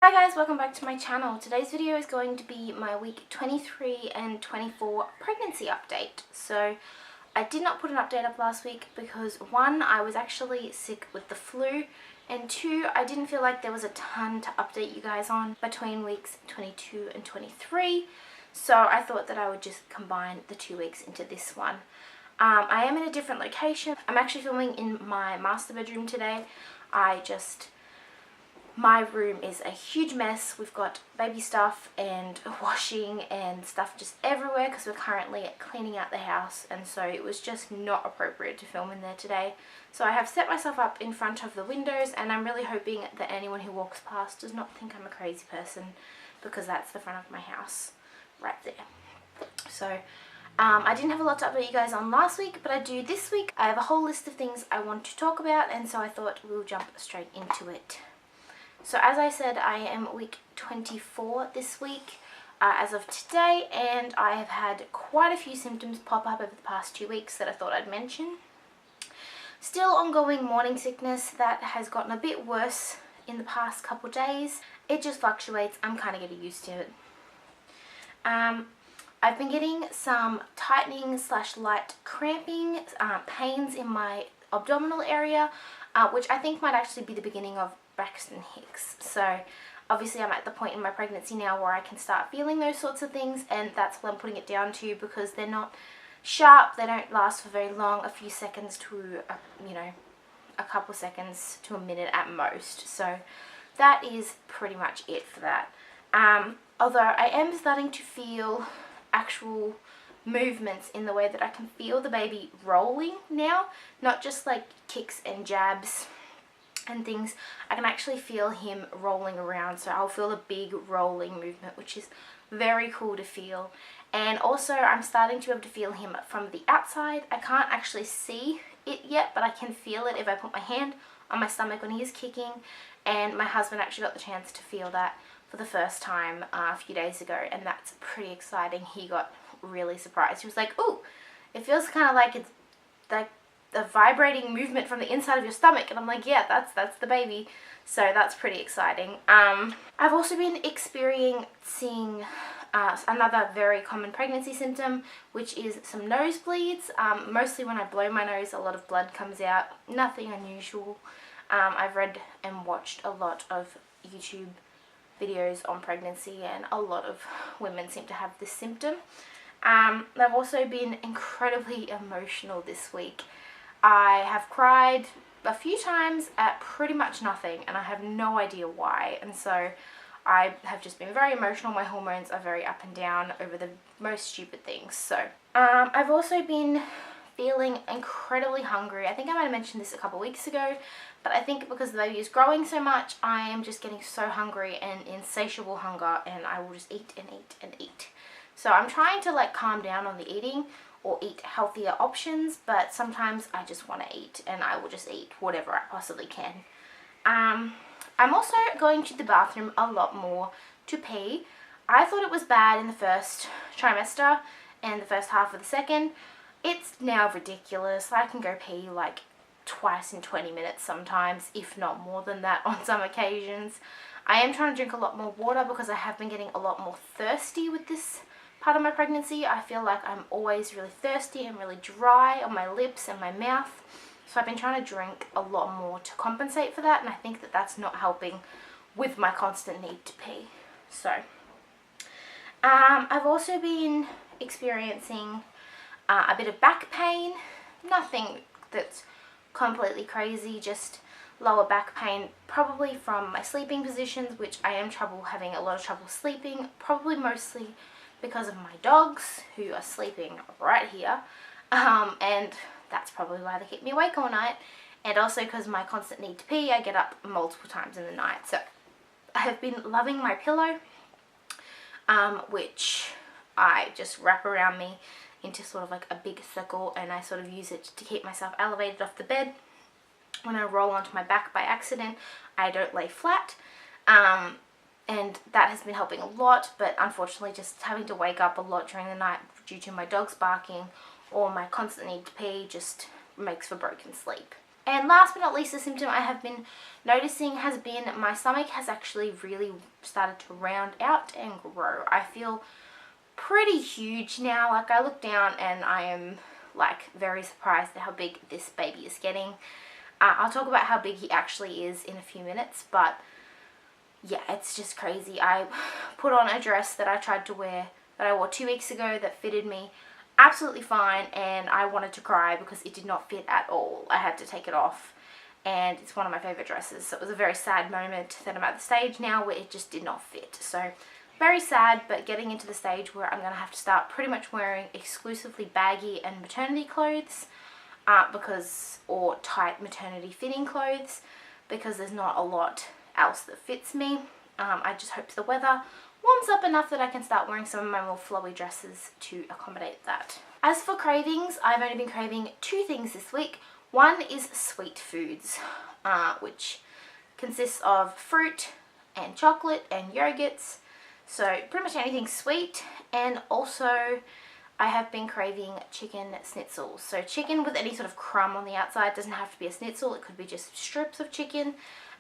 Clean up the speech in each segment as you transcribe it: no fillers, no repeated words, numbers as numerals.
Hi guys, welcome back to my channel. Today's video is going to be my week 23 and 24 pregnancy update. So I did not put an update up last week because one, I was actually sick with the flu, and two, I didn't feel like there was a ton to update you guys on between weeks 22 and 23. So I thought that I would just combine the 2 weeks into this one. I am in a different location. I'm actually filming in my master bedroom today. My room is a huge mess. We've got baby stuff and washing and stuff just everywhere because we're currently cleaning out the house, and so it was just not appropriate to film in there today. So I have set myself up in front of the windows, and I'm really hoping that anyone who walks past does not think I'm a crazy person, because that's the front of my house right there. So I didn't have a lot to update you guys on last week, but I do this week. I have a whole list of things I want to talk about, and so I thought we'll jump straight into it. So as I said, I am week 24 this week as of today, and I have had quite a few symptoms pop up over the past 2 weeks that I thought I'd mention. Still ongoing morning sickness that has gotten a bit worse in the past couple days. It just fluctuates. I'm kind of getting used to it. I've been getting some tightening / light cramping pains in my abdominal area, which I think might actually be the beginning of Braxton Hicks. So obviously I'm at the point in my pregnancy now where I can start feeling those sorts of things, and that's what I'm putting it down to, because they're not sharp, they don't last for very long, a few seconds to a couple seconds to a minute at most. So that is pretty much it for that. Although I am starting to feel actual movements in the way that I can feel the baby rolling now, not just like kicks and jabs and things. I can actually feel him rolling around, so I'll feel a big rolling movement, which is very cool to feel. And also I'm starting to be able to feel him from the outside. I can't actually see it yet, but I can feel it if I put my hand on my stomach when he is kicking, and my husband actually got the chance to feel that for the first time a few days ago, and that's pretty exciting. He got really surprised. He was like, "Ooh, it feels kind of like it's like a vibrating movement from the inside of your stomach," and I'm like, yeah, that's the baby. So that's pretty exciting. I've also been experiencing another very common pregnancy symptom, which is some nosebleeds. Mostly when I blow my nose, a lot of blood comes out. Nothing unusual. I've read and watched a lot of YouTube videos on pregnancy, and a lot of women seem to have this symptom. I've also been incredibly emotional this week. I have cried a few times at pretty much nothing, and I have no idea why, and so I have just been very emotional. My hormones are very up and down over the most stupid things. So I've also been feeling incredibly hungry. I think I might have mentioned this a couple weeks ago, but I think because the baby is growing so much, I am just getting so hungry and insatiable hunger, and I will just eat and eat and eat. So I'm trying to like calm down on the eating or eat healthier options, but sometimes I just want to eat, and I will just eat whatever I possibly can. I'm also going to the bathroom a lot more to pee. I thought it was bad in the first trimester and the first half of the second. It's now ridiculous. I can go pee like twice in 20 minutes sometimes, if not more than that on some occasions. I am trying to drink a lot more water because I have been getting a lot more thirsty with this part of my pregnancy. I feel like I'm always really thirsty and really dry on my lips and my mouth. So I've been trying to drink a lot more to compensate for that, and I think that that's not helping with my constant need to pee. So I've also been experiencing a bit of back pain. Nothing that's completely crazy, just lower back pain, probably from my sleeping positions, which I am having a lot of trouble sleeping, probably mostly because of my dogs, who are sleeping right here, and that's probably why they keep me awake all night, and also because my constant need to pee. I get up multiple times in the night. So I have been loving my pillow, which I just wrap around me into sort of like a big circle, and I sort of use it to keep myself elevated off the bed. When I roll onto my back by accident, I don't lay flat. And that has been helping a lot, but unfortunately just having to wake up a lot during the night due to my dogs barking or my constant need to pee just makes for broken sleep. And last but not least, the symptom I have been noticing has been my stomach has actually really started to round out and grow. I feel pretty huge now. Like, I look down and I am like very surprised at how big this baby is getting. I'll talk about how big he actually is in a few minutes, but yeah, it's just crazy. I put on a dress that I tried to wear, that I wore 2 weeks ago, that fitted me absolutely fine, and I wanted to cry because it did not fit at all. I had to take it off, and it's one of my favorite dresses, so it was a very sad moment that I'm at the stage now where it just did not fit. So very sad, but getting into the stage where I'm going to have to start pretty much wearing exclusively baggy and maternity clothes, or tight maternity fitting clothes, because there's not a lot else that fits me. I just hope the weather warms up enough that I can start wearing some of my more flowy dresses to accommodate that. As for cravings, I've only been craving 2 things this week. One is sweet foods, which consists of fruit and chocolate and yogurts, so pretty much anything sweet. And also I have been craving chicken schnitzels. So chicken with any sort of crumb on the outside. Doesn't have to be a schnitzel, it could be just strips of chicken.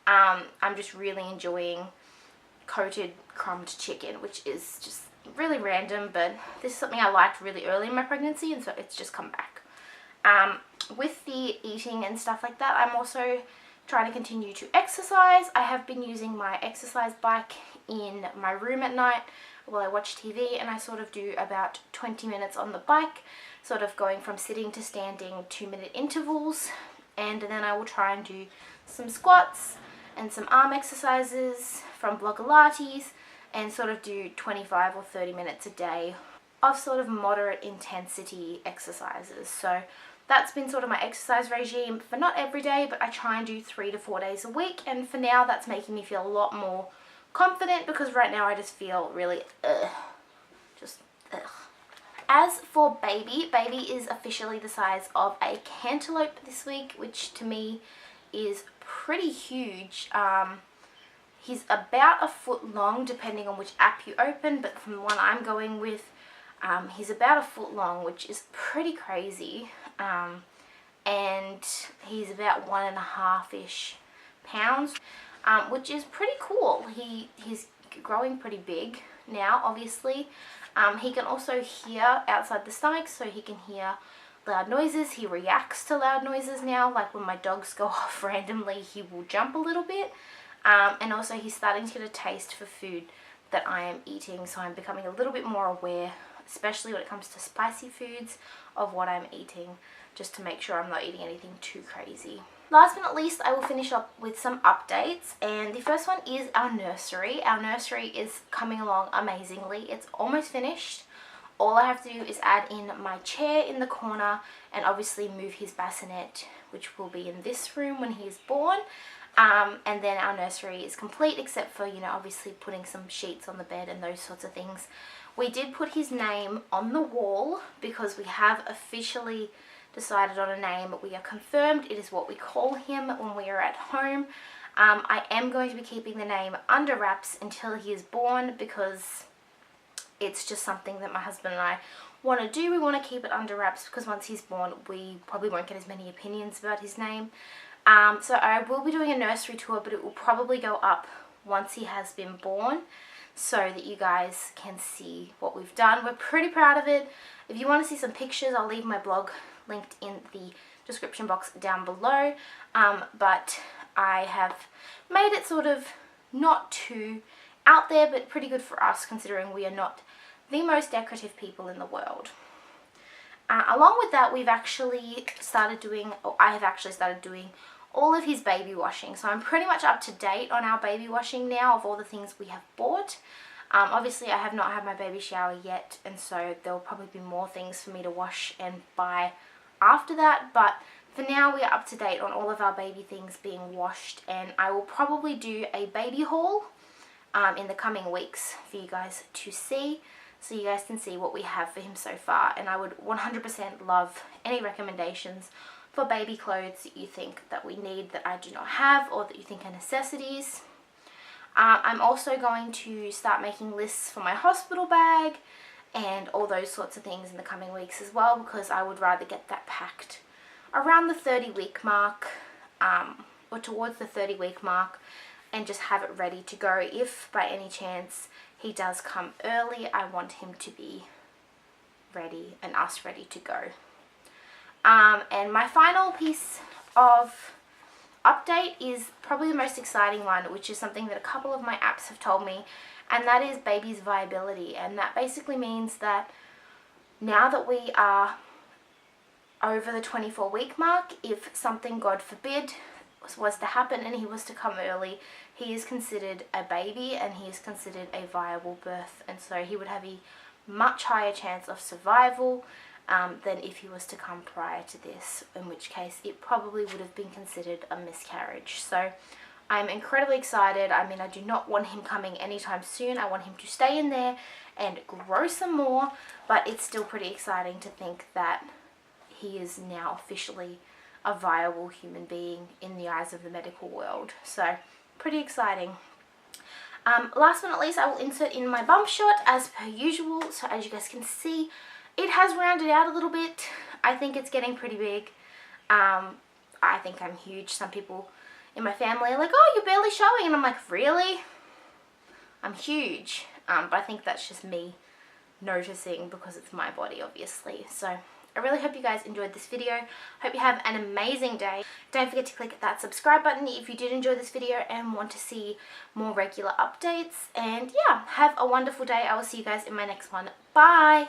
I'm just really enjoying coated crumbed chicken, which is just really random, but this is something I liked really early in my pregnancy, and so it's just come back. With the eating and stuff like that, I'm also trying to continue to exercise. I have been using my exercise bike in my room at night while I watch TV, and I sort of do about 20 minutes on the bike, sort of going from sitting to standing, 2-minute intervals, and then I will try and do some squats and some arm exercises from Blogilates, and sort of do 25 or 30 minutes a day of sort of moderate intensity exercises. So that's been sort of my exercise regime for not every day, but I try and do 3 to 4 days a week, and for now that's making me feel a lot more confident, because right now I just feel really ugh. As for baby is officially the size of a cantaloupe this week, which to me is pretty huge. He's about a foot long depending on which app you open, but from the one I'm going with, he's about a foot long, which is pretty crazy. And he's about 1.5-ish pounds, which is pretty cool. He's growing pretty big now, obviously. He can also hear outside the stomach, so he can hear loud noises. He reacts to loud noises now, like when my dogs go off randomly, he will jump a little bit. And also he's starting to get a taste for food that I am eating, so I'm becoming a little bit more aware, especially when it comes to spicy foods, of what I'm eating, just to make sure I'm not eating anything too crazy. Last but not least, I will finish up with some updates, and the first one is our nursery. Our nursery is coming along amazingly. It's almost finished. All I have to do is add in my chair in the corner, and obviously move his bassinet, which will be in this room when he is born. And then our nursery is complete, except for, you know, obviously putting some sheets on the bed and those sorts of things. We did put his name on the wall because we have officially decided on a name. We are confirmed it is what we call him when we are at home. I am going to be keeping the name under wraps until he is born, because it's just something that my husband and I want to do. We want to keep it under wraps because once he's born, we probably won't get as many opinions about his name. So I will be doing a nursery tour, but it will probably go up once he has been born, so that you guys can see what we've done. We're pretty proud of it. If you want to see some pictures, I'll leave my blog linked in the description box down below. But I have made it sort of not too out there, but pretty good for us, considering we are not the most decorative people in the world. Along with that, we've actually started doing, or I have actually started doing, all of his baby washing. So I'm pretty much up to date on our baby washing now, of all the things we have bought. Obviously I have not had my baby shower yet, and so there will probably be more things for me to wash and buy after that, but for now we are up to date on all of our baby things being washed, and I will probably do a baby haul in the coming weeks for you guys to see, so you guys can see what we have for him so far. And I would 100% love any recommendations for baby clothes that you think that we need that I do not have, or that you think are necessities. I'm also going to start making lists for my hospital bag and all those sorts of things in the coming weeks as well, because I would rather get that packed around the 30-week mark, or towards the 30-week mark, and just have it ready to go. If by any chance he does come early, I want him to be ready and us ready to go. And my final piece of update is probably the most exciting one, which is something that a couple of my apps have told me, and that is baby's viability. And that basically means that now that we are over the 24-week mark, if something, God forbid, was to happen and he was to come early, he is considered a baby and he is considered a viable birth, and so he would have a much higher chance of survival than if he was to come prior to this, in which case it probably would have been considered a miscarriage. So I'm incredibly excited. I mean, I do not want him coming anytime soon. I want him to stay in there and grow some more, but it's still pretty exciting to think that he is now officially a viable human being in the eyes of the medical world. So pretty exciting. Last but not least, I will insert in my bump shot as per usual. So as you guys can see, it has rounded out a little bit. I think it's getting pretty big. I think I'm huge. Some people in my family are like, oh, you're barely showing, and I'm like, really? I'm huge. But I think that's just me noticing because it's my body, obviously. So I really hope you guys enjoyed this video. Hope you have an amazing day. Don't forget to click that subscribe button if you did enjoy this video and want to see more regular updates. And yeah, have a wonderful day. I will see you guys in my next one. Bye!